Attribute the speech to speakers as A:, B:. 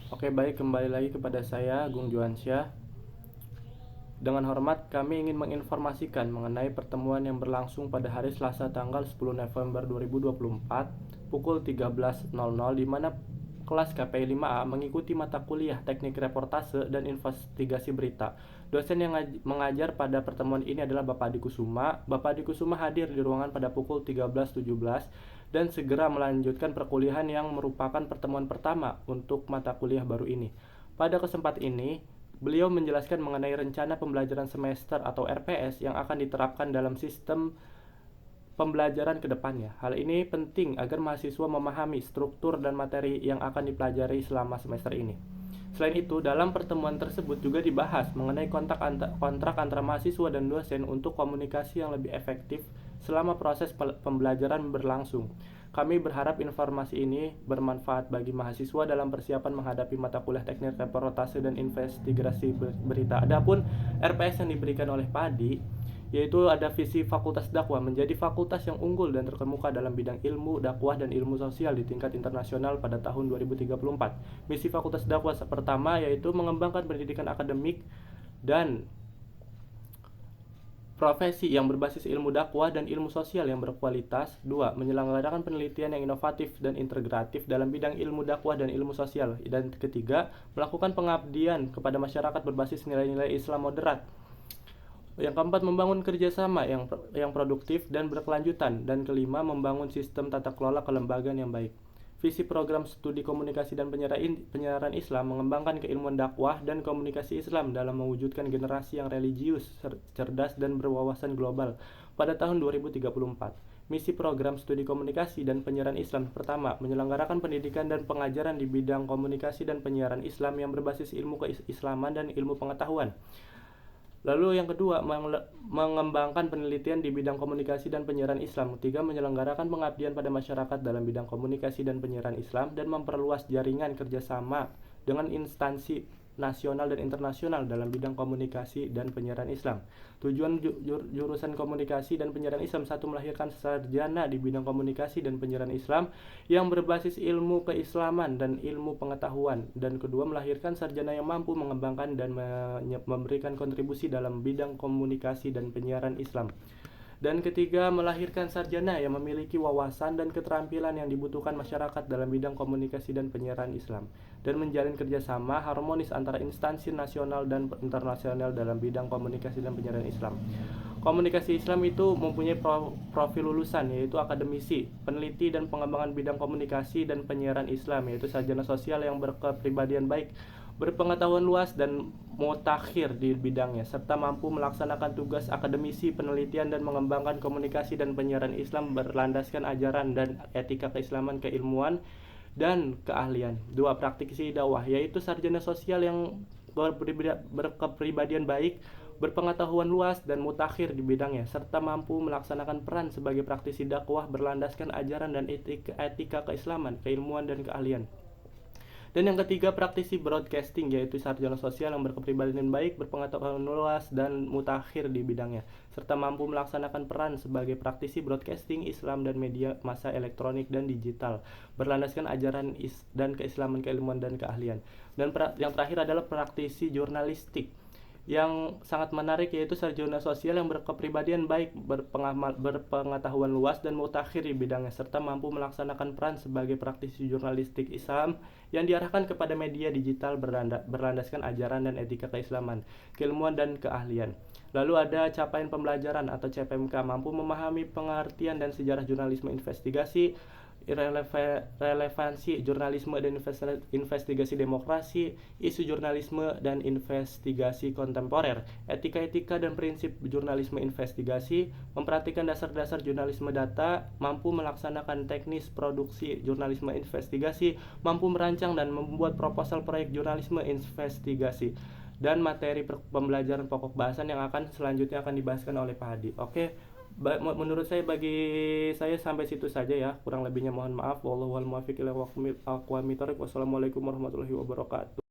A: Oke, baik, kembali lagi kepada saya, Agung Juansyah. Dengan hormat, kami ingin menginformasikan mengenai pertemuan yang berlangsung pada hari Selasa tanggal 10 November 2024 pukul 13.00 di mana kelas KPI 5A mengikuti mata kuliah Teknik Reportase dan Investigasi Berita. Dosen yang mengajar pada pertemuan ini adalah Bapak Adi Kusuma. Bapak Adi Kusuma hadir di ruangan pada pukul 13.17 dan segera melanjutkan perkuliahan yang merupakan pertemuan pertama untuk mata kuliah baru ini. Pada kesempatan ini, beliau menjelaskan mengenai rencana pembelajaran semester atau RPS yang akan diterapkan dalam sistem pembelajaran ke depannya. Hal ini penting agar mahasiswa memahami struktur dan materi yang akan dipelajari selama semester ini. Selain itu, dalam pertemuan tersebut juga dibahas mengenai kontrak antara mahasiswa dan dosen untuk komunikasi yang lebih efektif selama proses pembelajaran berlangsung. Kami berharap informasi ini bermanfaat bagi mahasiswa dalam persiapan menghadapi mata kuliah teknik reportase dan investigasi berita. Adapun RPS yang diberikan oleh Padi, yaitu ada visi Fakultas Dakwah menjadi fakultas yang unggul dan terkemuka dalam bidang ilmu dakwah dan ilmu sosial di tingkat internasional pada tahun 2034. Misi Fakultas Dakwah pertama yaitu mengembangkan pendidikan akademik dan profesi yang berbasis ilmu dakwah dan ilmu sosial yang berkualitas. 2. Menyelenggarakan penelitian yang inovatif dan integratif dalam bidang ilmu dakwah dan ilmu sosial. Dan ketiga, melakukan pengabdian kepada masyarakat berbasis nilai-nilai Islam moderat. Yang keempat, membangun kerjasama yang produktif dan berkelanjutan. Dan kelima, membangun sistem tata kelola kelembagaan yang baik. Visi program studi komunikasi dan penyiaran Islam mengembangkan keilmuan dakwah dan komunikasi Islam dalam mewujudkan generasi yang religius, cerdas, dan berwawasan global pada tahun 2034. Misi program studi komunikasi dan penyiaran Islam pertama, menyelenggarakan pendidikan dan pengajaran di bidang komunikasi dan penyiaran Islam yang berbasis ilmu keislaman dan ilmu pengetahuan. Lalu yang kedua, mengembangkan penelitian di bidang komunikasi dan penyiaran Islam. Ketiga, menyelenggarakan pengabdian pada masyarakat dalam bidang komunikasi dan penyiaran Islam dan memperluas jaringan kerjasama dengan instansi nasional dan internasional dalam bidang komunikasi dan penyiaran Islam. Tujuan jurusan komunikasi dan penyiaran Islam: 1. Melahirkan sarjana di bidang komunikasi dan penyiaran Islam yang berbasis ilmu keislaman dan ilmu pengetahuan. Dan kedua, melahirkan sarjana yang mampu mengembangkan dan memberikan kontribusi dalam bidang komunikasi dan penyiaran Islam. Dan ketiga, melahirkan sarjana yang memiliki wawasan dan keterampilan yang dibutuhkan masyarakat dalam bidang komunikasi dan penyiaran Islam, dan menjalin kerjasama harmonis antara instansi nasional dan internasional dalam bidang komunikasi dan penyiaran Islam. Komunikasi Islam itu mempunyai profil lulusan, yaitu akademisi, peneliti dan pengembangan bidang komunikasi dan penyiaran Islam, yaitu sarjana sosial yang berkepribadian baik, berpengetahuan luas dan mutakhir di bidangnya, serta mampu melaksanakan tugas akademisi, penelitian, dan mengembangkan komunikasi dan penyiaran Islam berlandaskan ajaran dan etika keislaman, keilmuan, dan keahlian. 2. Praktisi dakwah, yaitu sarjana sosial yang berkepribadian baik, berpengetahuan luas, dan mutakhir di bidangnya, serta mampu melaksanakan peran sebagai praktisi dakwah berlandaskan ajaran dan etika keislaman, keilmuan, dan keahlian. Dan yang ketiga, praktisi broadcasting, yaitu sarjana sosial yang berkepribadian baik, berpengetahuan luas, dan mutakhir di bidangnya, serta mampu melaksanakan peran sebagai praktisi broadcasting Islam dan media massa elektronik dan digital, berlandaskan ajaran dan keislaman, keilmuan, dan keahlian. Dan yang terakhir adalah praktisi jurnalistik, yang sangat menarik, yaitu sarjana sosial yang berkepribadian baik, berpengetahuan luas, dan mutakhir di bidangnya, serta mampu melaksanakan peran sebagai praktisi jurnalistik Islam yang diarahkan kepada media digital berlandaskan ajaran dan etika keislaman, keilmuan, dan keahlian. Lalu ada capaian pembelajaran atau CPMK, mampu memahami pengertian dan sejarah jurnalisme investigasi, relevansi jurnalisme dan investigasi demokrasi, isu jurnalisme dan investigasi kontemporer, etika dan prinsip jurnalisme investigasi, memperhatikan dasar-dasar jurnalisme data, mampu melaksanakan teknis produksi jurnalisme investigasi, mampu merancang dan membuat proposal proyek jurnalisme investigasi, dan materi pembelajaran pokok bahasan yang selanjutnya akan dibahaskan oleh Pak Hadi. Oke, menurut saya, bagi saya sampai situ saja ya. Kurang lebihnya mohon maaf. Wassalamualaikum warahmatullahi wabarakatuh.